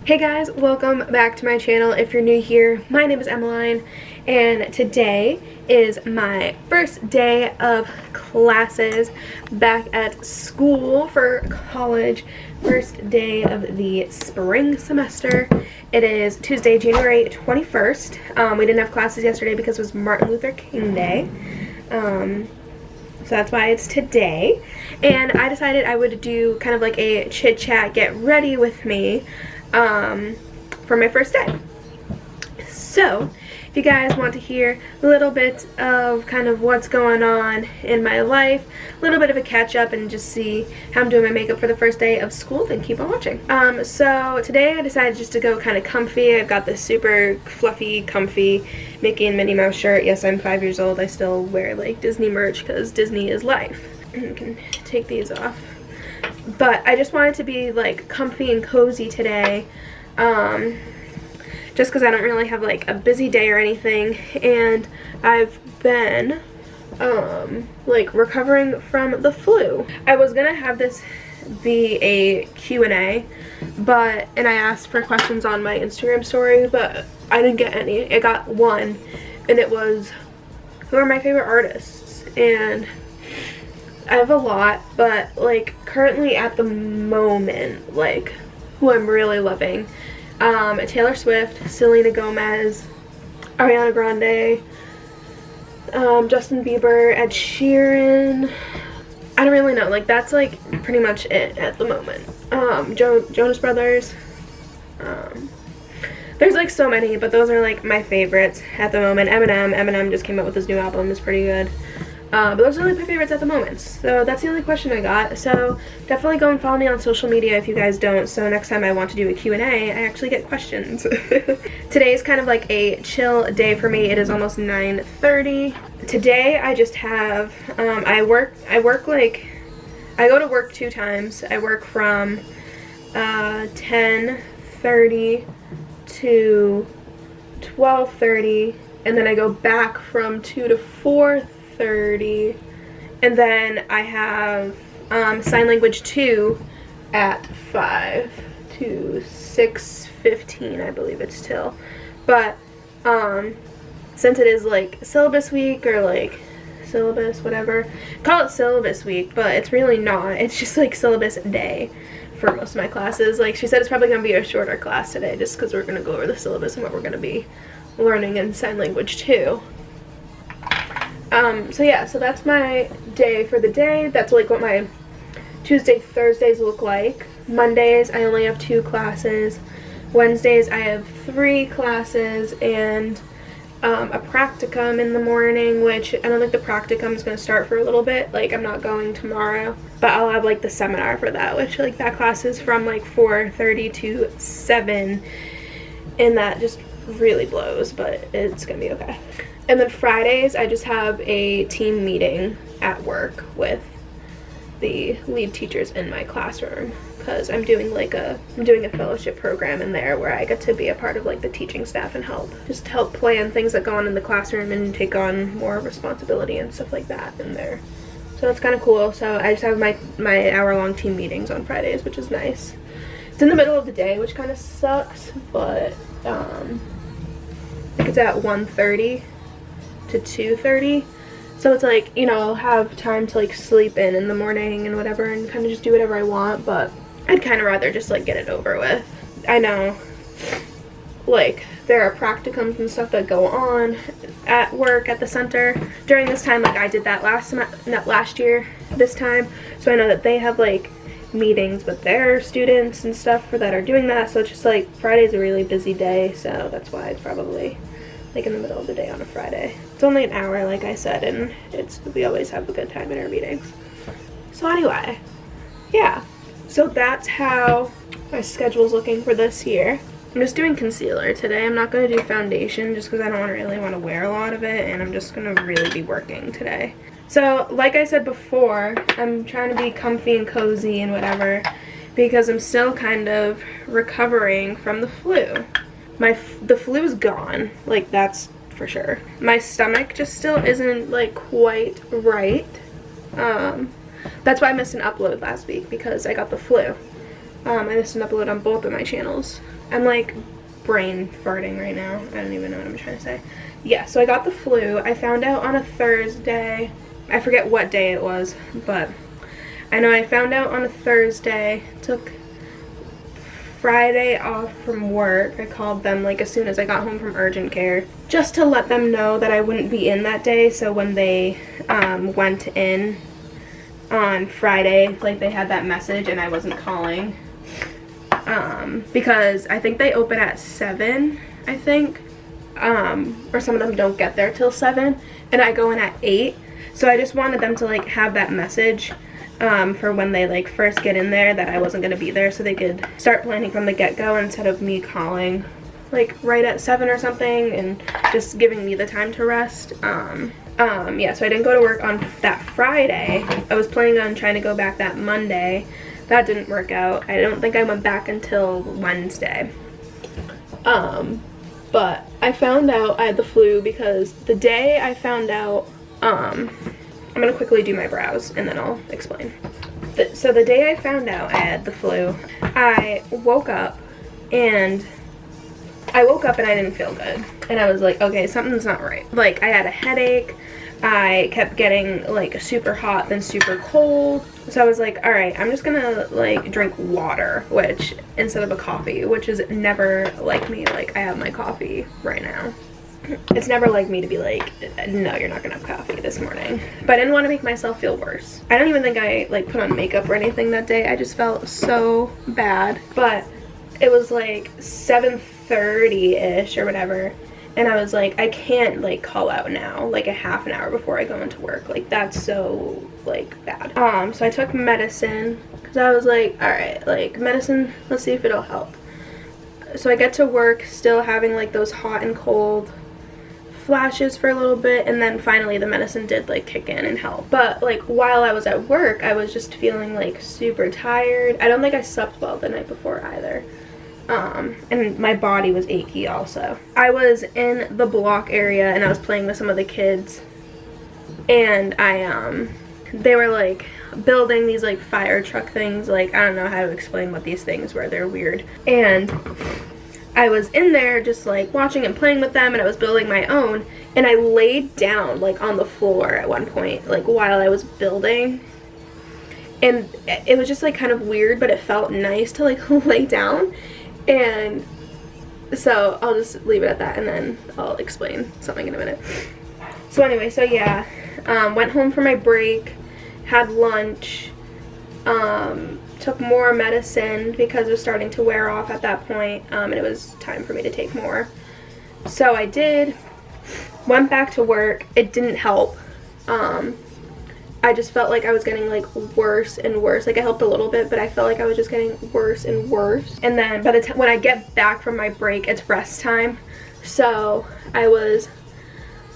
Hey guys, welcome back to my channel. If you're new here, my name is Emmeline, and today is my first day of classes back at school for college. First day of the spring semester. It is Tuesday, January 21st. We didn't have classes yesterday because it was Martin Luther King Day. So that's why it's today. And I decided I would do kind of like a chit chat, get ready with me for my first day. So if you guys want to hear a little bit of kind of what's going on in my life, a little bit of a catch up, and just see how I'm doing my makeup for the first day of school, then keep on watching. So today I decided just to go kind of comfy. I've got this super fluffy, comfy Mickey and Minnie Mouse shirt. Yes, I'm 5 years old. I still wear like Disney merch because Disney is life. You can take these off. But I just wanted to be like comfy and cozy today, just because I don't really have like a busy day or anything, and I've been like recovering from the flu. I was gonna have this be a Q&A, and I asked for questions on my Instagram story, but I didn't get any. I got one, and it was, who are my favorite artists? And I have a lot, but like currently at the moment, like who I'm really loving, Taylor Swift, Selena Gomez, Ariana Grande, Justin Bieber, Ed Sheeran. I don't really know, like that's like pretty much it at the moment. Jonas Brothers. There's like so many, but those are like my favorites at the moment. Eminem just came out with his new album, it's pretty good. But those are like my favorites at the moment. So that's the only question I got. So definitely go and follow me on social media if you guys don't. So next time I want to do a Q&A, I actually get questions. Today is kind of like a chill day for me. It is almost 9:30. Today I just have, I go to work 2 times. I work from 10:30 to 12:30, and then I go back from 2 to 4:30, and then I have sign language 2 at 5 to 6:15, I believe it's till. But since it is like syllabus week, or like syllabus whatever, call it syllabus week, but it's really not. It's just like syllabus day for most of my classes. Like she said, it's probably gonna be a shorter class today just because we're gonna go over the syllabus and what we're gonna be learning in sign language 2. So yeah, so that's my day for the day. That's like what my Tuesday, Thursdays look like. Mondays, I only have 2 classes. Wednesdays, I have 3 classes and a practicum in the morning, which I don't think the practicum is going to start for a little bit. Like, I'm not going tomorrow, but I'll have like the seminar for that, which like that class is from like 4:30 to 7, and that just really blows, but it's gonna be okay. And then Fridays, I just have a team meeting at work with the lead teachers in my classroom, because I'm doing a fellowship program in there where I get to be a part of like the teaching staff and help plan things that go on in the classroom and take on more responsibility and stuff like that in there. So it's kind of cool. So I just have my hour-long team meetings on Fridays, which is nice. It's in the middle of the day, which kind of sucks, but it's at 1:30 to 2:30, so it's like, you know, I'll have time to like sleep in the morning and whatever, and kind of just do whatever I want. But I'd kind of rather just like get it over with. I know like there are practicums and stuff that go on at work at the center during this time. Like I did that last year this time, so I know that they have like meetings with their students and stuff that are doing that. So it's just like Friday's a really busy day, so that's why it's probably like in the middle of the day on a Friday. It's only an hour, like I said, and we always have a good time in our meetings. So anyway, yeah, so that's how my schedule's looking for this year. I'm just doing concealer today. I'm not going to do foundation just because I don't really want to wear a lot of it, and I'm just going to really be working today. So like I said before, I'm trying to be comfy and cozy and whatever because I'm still kind of recovering from the flu. The flu is gone, like that's for sure. My stomach just still isn't like quite right. That's why I missed an upload last week, because I got the flu. I missed an upload on both of my channels. I'm like brain farting right now. I don't even know what I'm trying to say. Yeah, so I got the flu. I found out on a Thursday. I forget what day it was, but I know I found out on a Thursday. Took Friday off from work. I called them like as soon as I got home from urgent care just to let them know that I wouldn't be in that day. So when they went in on Friday, like they had that message and I wasn't calling. Because I think they open at 7, I think. Or some of them don't get there till 7 and I go in at 8. So I just wanted them to like have that message for when they like first get in there that I wasn't going to be there, so they could start planning from the get-go instead of me calling like right at 7 or something and just giving me the time to rest. Yeah, so I didn't go to work on that Friday. I was planning on trying to go back that Monday. That didn't work out. I don't think I went back until Wednesday. But I found out I had the flu because the day I found out, I'm gonna quickly do my brows and then I'll explain. So the day I found out I had the flu, I woke up and I didn't feel good. And I was like, okay, something's not right. Like, I had a headache. I kept getting like super hot, then super cold. So I was like, all right, I'm just gonna like drink water, which instead of a coffee, which is never like me. Like, I have my coffee right now. It's never like me to be like, no, you're not gonna have coffee this morning. But I didn't want to make myself feel worse. I don't even think I like put on makeup or anything that day. I just felt so bad. But it was like 7:30-ish or whatever. And I was like, I can't like call out now, like a half an hour before I go into work. Like, that's so like bad. So I took medicine because I was like, all right, like medicine, let's see if it'll help. So I get to work still having like those hot and cold flashes for a little bit, and then finally the medicine did like kick in and help. But like while I was at work, I was just feeling like super tired. I don't think I slept well the night before either. And my body was achy also. I was in the block area and I was playing with some of the kids, and they were like building these like fire truck things. Like, I don't know how to explain what these things were. They're weird. And I was in there just like watching and playing with them, and I was building my own, and I laid down like on the floor at one point, like while I was building. And it was just like kind of weird, but it felt nice to like lay down. And so I'll just leave it at that and then I'll explain something in a minute. So anyway, so yeah, went home for my break, had lunch, took more medicine because it was starting to wear off at that point, and it was time for me to take more. So I did, went back to work. It didn't help. I just felt like I was getting like worse and worse. Like, I helped a little bit, but I felt like I was just getting worse and worse. And then by the time when I get back from my break, it's rest time. So I was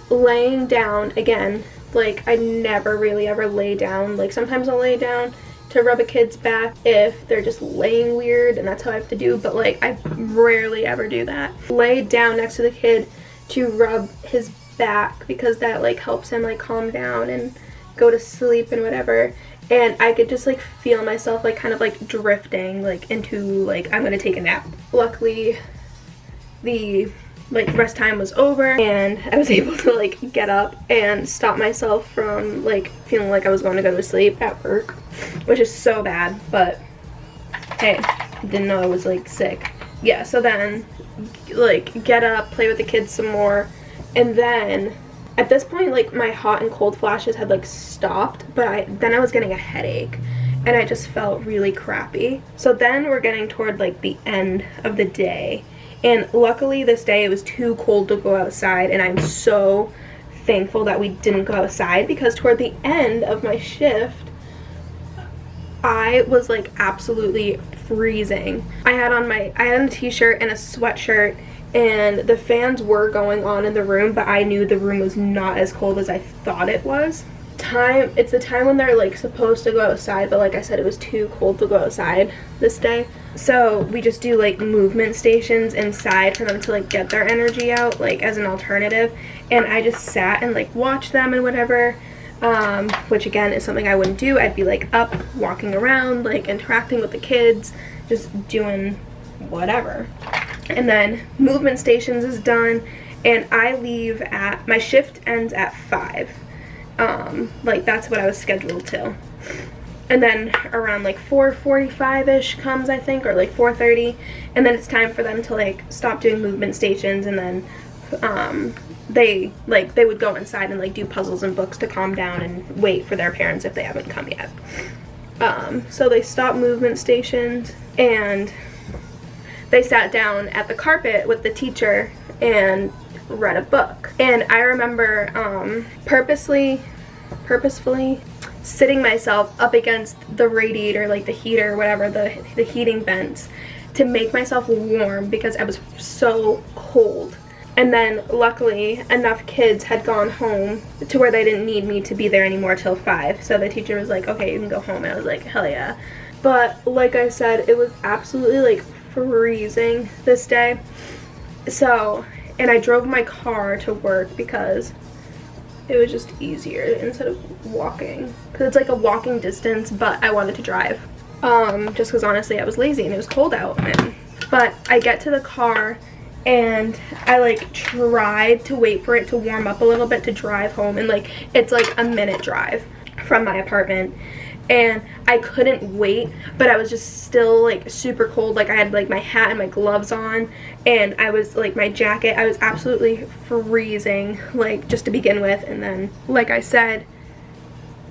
laying down again. Like, I never really ever lay down. Like, sometimes I'll lay down to rub a kid's back if they're just laying weird, and that's how I have to do. But like, I rarely ever do that. Laid down next to the kid to rub his back because that like helps him like calm down and go to sleep and whatever. And I could just like feel myself like kind of like drifting like into like I'm gonna take a nap. Luckily the like rest time was over and I was able to like get up and stop myself from like feeling like I was going to go to sleep at work, which is so bad. But hey, didn't know I was like sick. Yeah, so then like get up, play with the kids some more, and then at this point, like, my hot and cold flashes had, like, stopped, but then I was getting a headache, and I just felt really crappy. So then we're getting toward, like, the end of the day, and luckily this day it was too cold to go outside, and I'm so thankful that we didn't go outside, because toward the end of my shift, I was, like, absolutely freezing. I had on a t-shirt and a sweatshirt, and the fans were going on in the room, but I knew the room was not as cold as I thought it was. It's the time when they're like supposed to go outside, but like I said, it was too cold to go outside this day. So we just do like movement stations inside for them to like get their energy out, like as an alternative. And I just sat and like watched them and whatever, which again is something I wouldn't do. I'd be like up, walking around, like interacting with the kids, just doing whatever. And then movement stations is done, and I leave at, my shift ends at 5. Like that's what I was scheduled to. And then around like 4:45ish comes, I think, or like 4:30, and then it's time for them to like stop doing movement stations, and then they would go inside and like do puzzles and books to calm down and wait for their parents if they haven't come yet. So they stopped movement stations, and they sat down at the carpet with the teacher and read a book. And I remember purposefully sitting myself up against the radiator, like the heater, whatever, the heating vents, to make myself warm because I was so cold. And then luckily enough kids had gone home to where they didn't need me to be there anymore till 5. So the teacher was like, okay, you can go home. And I was like, hell yeah. But like I said, it was absolutely like freezing this day. So, and I drove my car to work because it was just easier instead of walking, because it's like a walking distance, but I wanted to drive, just because honestly I was lazy and it was cold out. But I get to the car and I like tried to wait for it to warm up a little bit to drive home, and like it's like a minute drive from my apartment, and I couldn't wait, but I was just still like super cold. Like I had like my hat and my gloves on, and I was like my jacket, I was absolutely freezing, like just to begin with. And then like I said,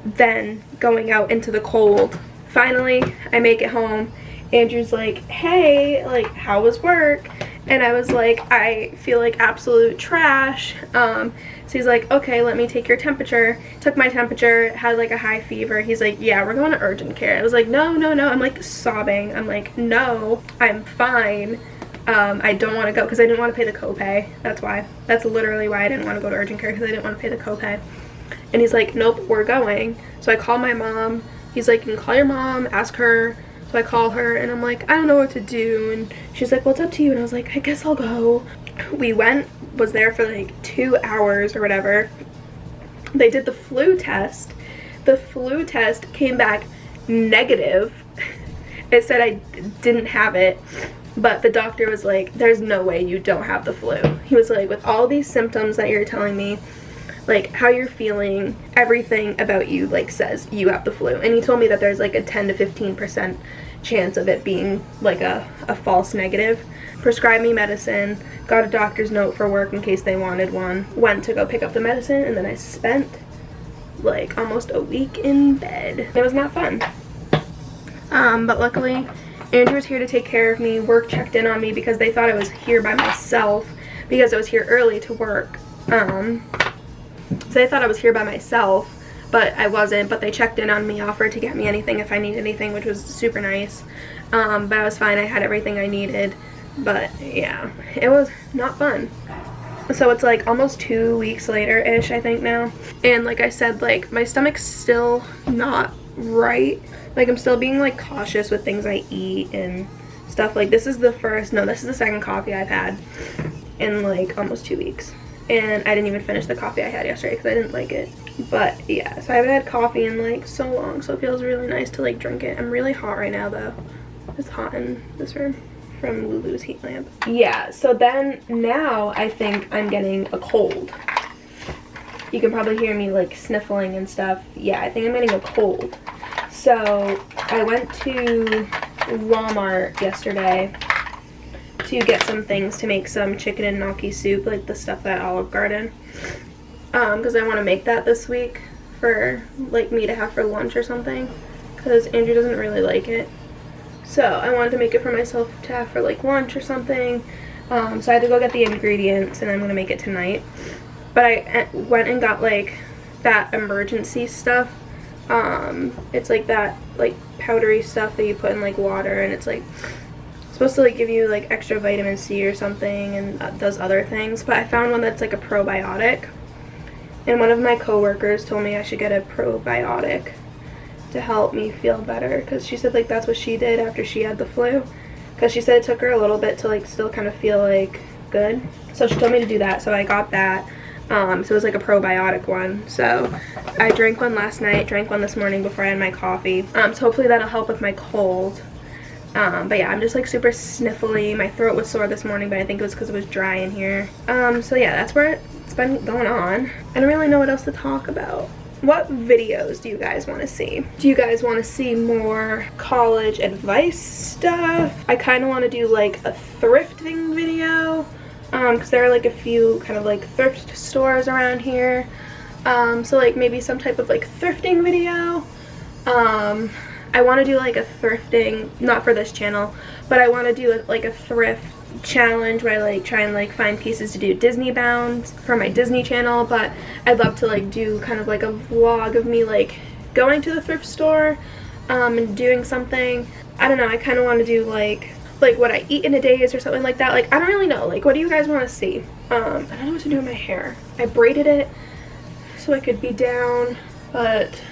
then going out into the cold. Finally I make it home. Andrew's like, hey, like how was work? And I was like, I feel like absolute trash. So he's like, okay, let me take your temperature. Took my temperature, had like a high fever. He's like, yeah, we're going to urgent care. I was like, no. I'm like sobbing. I'm like, no, I'm fine. I don't want to go because I didn't want to pay the copay. That's why. That's literally why I didn't want to go to urgent care, because I didn't want to pay the copay. And he's like, nope, we're going. So I call my mom. He's like, you can call your mom, ask her. So I call her and I'm like, I don't know what to do. And she's like, well, it's up to you. And I was like, I guess I'll go. We went, was there for like 2 hours or whatever. They did the flu test. The flu test came back negative. It said I didn't have it, but the doctor was like, there's no way you don't have the flu. He was like, with all these symptoms that you're telling me, like how you're feeling, everything about you like says you have the flu. And he told me that there's like a 10 to 15% chance of it being like a false negative. Prescribed me medicine, got a doctor's note for work in case they wanted one, went to go pick up the medicine, and then I spent like almost a week in bed. It was not fun. But luckily Andrew was here to take care of me. Work checked in on me because they thought I was here by myself because I was here early to work. So they thought I was here by myself, but I wasn't. But they checked in on me, offered to get me anything if I need anything, which was super nice. But I was fine. I had everything I needed. But yeah, it was not fun. So it's like almost 2 weeks later-ish, I think now. And like I said, like my stomach's still not right. Like I'm still being like cautious with things I eat and stuff. Like this is the second coffee I've had in like almost 2 weeks. And I didn't even finish the coffee I had yesterday because I didn't like it. But yeah, so I haven't had coffee in like so long, so it feels really nice to like drink it. I'm really hot right now though. It's hot in this room from Lulu's heat lamp. Yeah, so then now I think I'm getting a cold. You can probably hear me like sniffling and stuff. Yeah, I think I'm getting a cold. So I went to Walmart yesterday to get some things to make some chicken and gnocchi soup, like the stuff at Olive Garden, because I want to make that this week for like me to have for lunch or something, because Andrew doesn't really like it. So I wanted to make it for myself to have for like lunch or something. So I had to go get the ingredients and I'm gonna make it tonight. But I went and got like that emergency stuff. It's like that like powdery stuff that you put in like water, and it's like supposed to like give you like extra vitamin C or something, and does other things. But I found one that's like a probiotic, and one of my coworkers told me I should get a probiotic to help me feel better, because she said like that's what she did after she had the flu, because she said it took her a little bit to like still kind of feel like good. So she told me to do that, so I got that. So it was like a probiotic one. So I drank one last night, drank one this morning before I had my coffee. So hopefully that'll help with my cold. But yeah, I'm just like super sniffly. My throat was sore this morning, but I think it was because it was dry in here. So yeah, that's where it's been going on. I don't really know what else to talk about. What videos do you guys want to see? Do you guys want to see more college advice stuff? I kind of want to do like a thrifting video, because there are like a few kind of like thrift stores around here. So like maybe some type of like thrifting video. I want to do like a thrifting, not for this channel, but I want to do like a thrift challenge where I like try and like find pieces to do Disney bound for my Disney channel. But I'd love to like do kind of like a vlog of me like going to the thrift store and doing something. I don't know, I kind of want to do like what I eat in a day or something like that. Like, I don't really know, like what do you guys want to see? I don't know what to do with my hair. I braided it so I could be down, but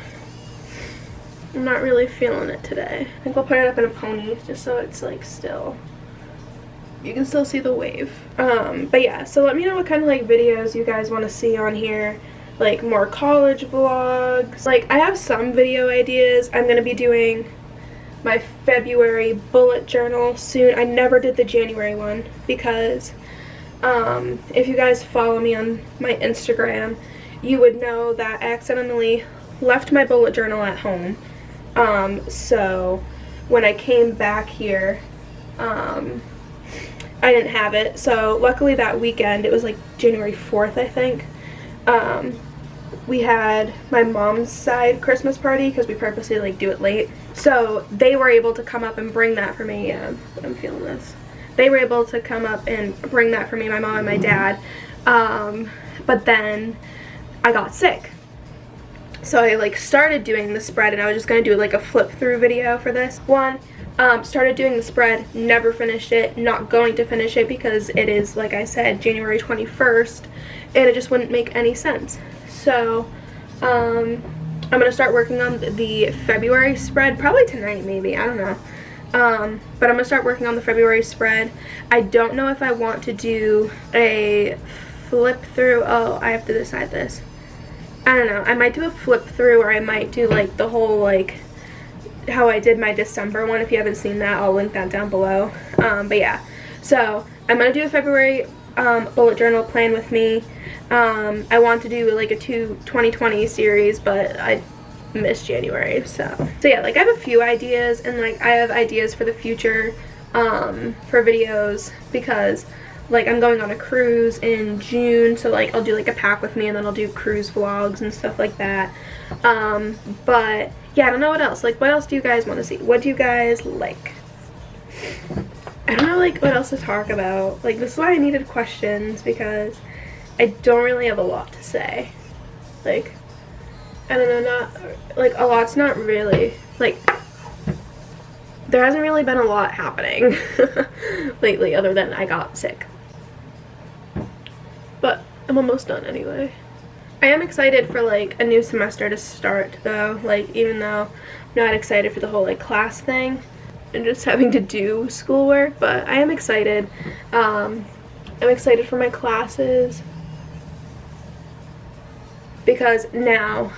I'm not really feeling it today. I think I'll put it up in a pony just so it's like still, you can still see the wave. But yeah, so let me know what kind of like videos you guys want to see on here. Like more college vlogs. Like I have some video ideas. I'm gonna be doing my February bullet journal soon. I never did the January one because if you guys follow me on my Instagram, you would know that I accidentally left my bullet journal at home. So when I came back here, I didn't have it. So luckily that weekend, it was like January 4th, I think, we had my mom's side Christmas party because we purposely like do it late. So they were able to come up and bring that for me. Yeah, I'm feeling this. They were able to come up and bring that for me, my mom and my dad. But then I got sick. So I like started doing the spread, and I was just going to do like a flip through video for this one. Started doing the spread, never finished it, not going to finish it because it is, like I said, January 21st, and it just wouldn't make any sense. So I'm going to start working on the February spread, probably tonight maybe, I don't know. But I'm going to start working on the February spread. I don't know if I want to do a flip through. Oh, I have to decide this. I don't know. I might do a flip through, or I might do like the whole like how I did my December one. If you haven't seen that, I'll link that down below. But yeah, so I'm gonna do a February bullet journal plan with me. I want to do like a 2020 series, but I missed January, so yeah, like I have a few ideas, and like I have ideas for the future for videos, because like I'm going on a cruise in June, so like I'll do like a pack with me, and then I'll do cruise vlogs and stuff like that. But yeah, I don't know what else. Like, what else do you guys want to see? What do you guys like? I don't know like what else to talk about. Like, this is why I needed questions, because I don't really have a lot to say. Like, I don't know, not like a lot's not really like, there hasn't really been a lot happening lately other than I got sick. But I'm almost done anyway. I am excited for like a new semester to start though, like even though I'm not excited for the whole like class thing and just having to do schoolwork, but I am excited. I'm excited for my classes because now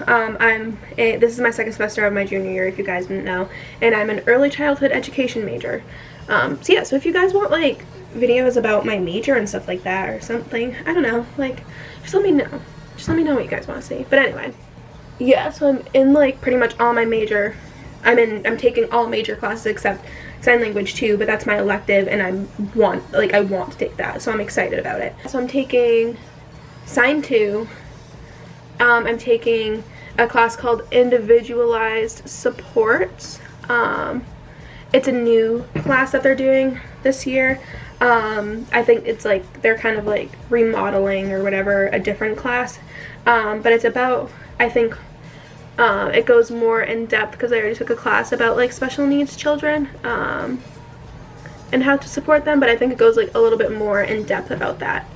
this is my second semester of my junior year, if you guys didn't know, and I'm an early childhood education major. So yeah, so if you guys want like videos about my major and stuff like that or something, I don't know, like just let me know. Just let me know what you guys want to see. But anyway, yeah, so I'm in like pretty much all my major. I'm taking all major classes except sign language 2, but that's my elective, and I want to take that, so I'm excited about it. So I'm taking sign 2. I'm taking a class called individualized supports. It's a new class that they're doing this year. I think it's like they're kind of like remodeling or whatever a different class, but it's about, I think it goes more in depth because I already took a class about like special needs children and how to support them, but I think it goes like a little bit more in depth about that.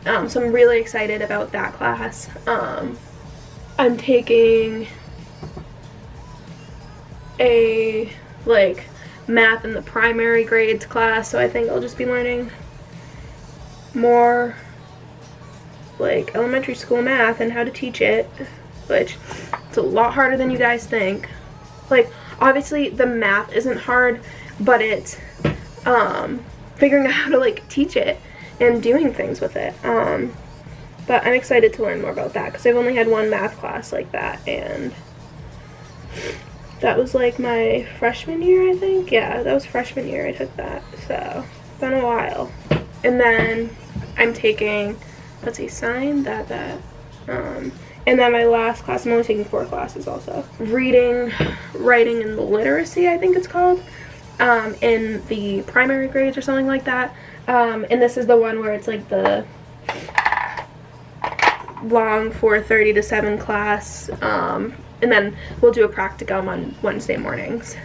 So I'm really excited about that class. I'm taking a like math in the primary grades class, so I think I'll just be learning more like elementary school math and how to teach it, which it's a lot harder than you guys think. Like, obviously the math isn't hard. but it's figuring out how to like teach it and doing things with it. But I'm excited to learn more about that because I've only had one math class like that, and that was like my freshman year, I think. Yeah, that was freshman year I took that, so it's been a while. And then I'm taking, let's see, sign, that, and then my last class, I'm only taking 4 classes also. Reading, writing, and literacy, I think it's called, in the primary grades or something like that. And this is the one where it's like the long 4:30 to 7 class, and then we'll do a practicum on Wednesday mornings,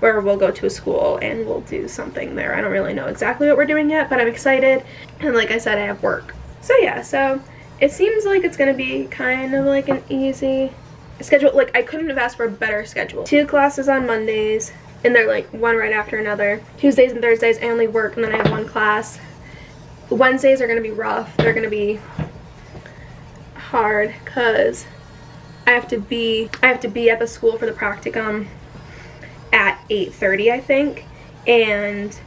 where we'll go to a school and we'll do something there. I don't really know exactly what we're doing yet, but I'm excited, and like I said, I have work. So yeah, so it seems like it's gonna be kind of like an easy schedule. Like, I couldn't have asked for a better schedule. 2 classes on Mondays, and they're like one right after another. Tuesdays and Thursdays I only work, and then I have 1 class. Wednesdays are gonna be rough. They're gonna be hard because I have to be at the school for the practicum at 8:30, I think, and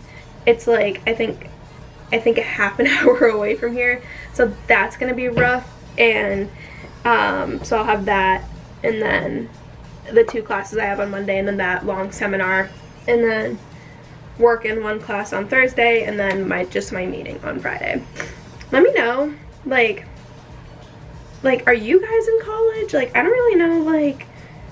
it's like I think a half an hour away from here, so that's gonna be rough. And so I'll have that, and then the 2 classes I have on Monday, and then that long seminar, and then work in 1 class on Thursday, and then my meeting on Friday. Let me know, like are you guys in college? Like, I don't really know, like,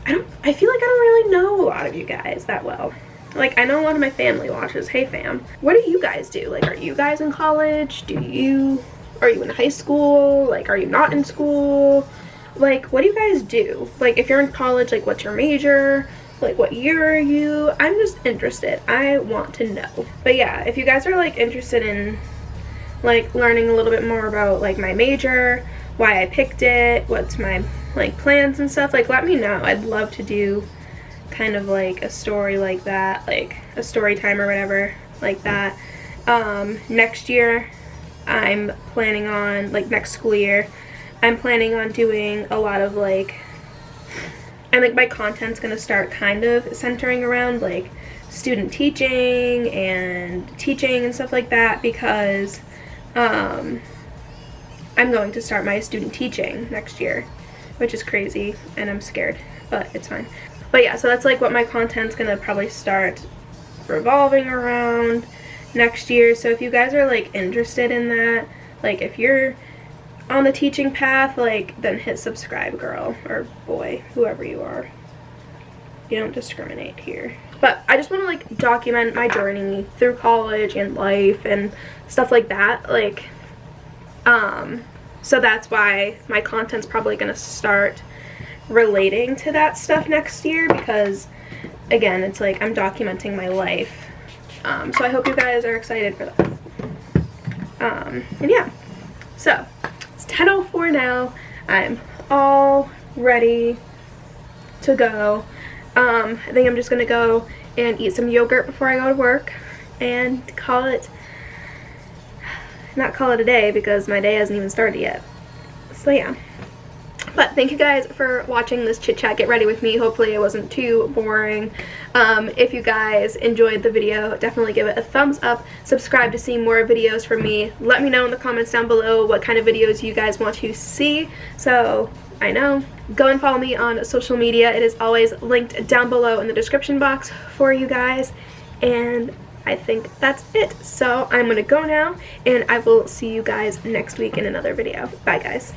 I feel like I don't really know a lot of you guys that well. Like, I know a lot of my family watches. Hey fam, what do you guys do? Like, are you guys in college? Are you in high school? Like, are you not in school? Like, what do you guys do? Like, if you're in college, like, what's your major? Like, what year are you? I'm just interested. I want to know. But yeah, if you guys are like interested in like learning a little bit more about like my major, why I picked it, what's my like plans and stuff, like let me know. I'd love to do kind of like a story like that, like a story time or whatever like that. Next year I'm planning on, like next school year, I'm planning on doing a lot of like, and like my content's gonna start kind of centering around like student teaching and stuff like that, because I'm going to start my student teaching next year, which is crazy, and I'm scared, but it's fine. But yeah, so that's like what my content's gonna probably start revolving around next year. So if you guys are like interested in that, like if you're on the teaching path, like then hit subscribe, girl or boy, whoever you are. You don't discriminate here. But I just want to like document my journey through college and life and stuff like that, like so that's why my content's probably gonna start relating to that stuff next year, because again, it's like I'm documenting my life. So I hope you guys are excited for that. And yeah, so it's 10:04 now. I'm all ready to go. I think I'm just gonna go and eat some yogurt before I go to work and not call it a day, because my day hasn't even started yet. So yeah. But thank you guys for watching this chit chat. Get ready with me. Hopefully it wasn't too boring. If you guys enjoyed the video, definitely give it a thumbs up. Subscribe to see more videos from me. Let me know in the comments down below what kind of videos you guys want to see, so I know. Go and follow me on social media. It is always linked down below in the description box for you guys. And I think that's it. So I'm gonna go now, and I will see you guys next week in another video. Bye guys.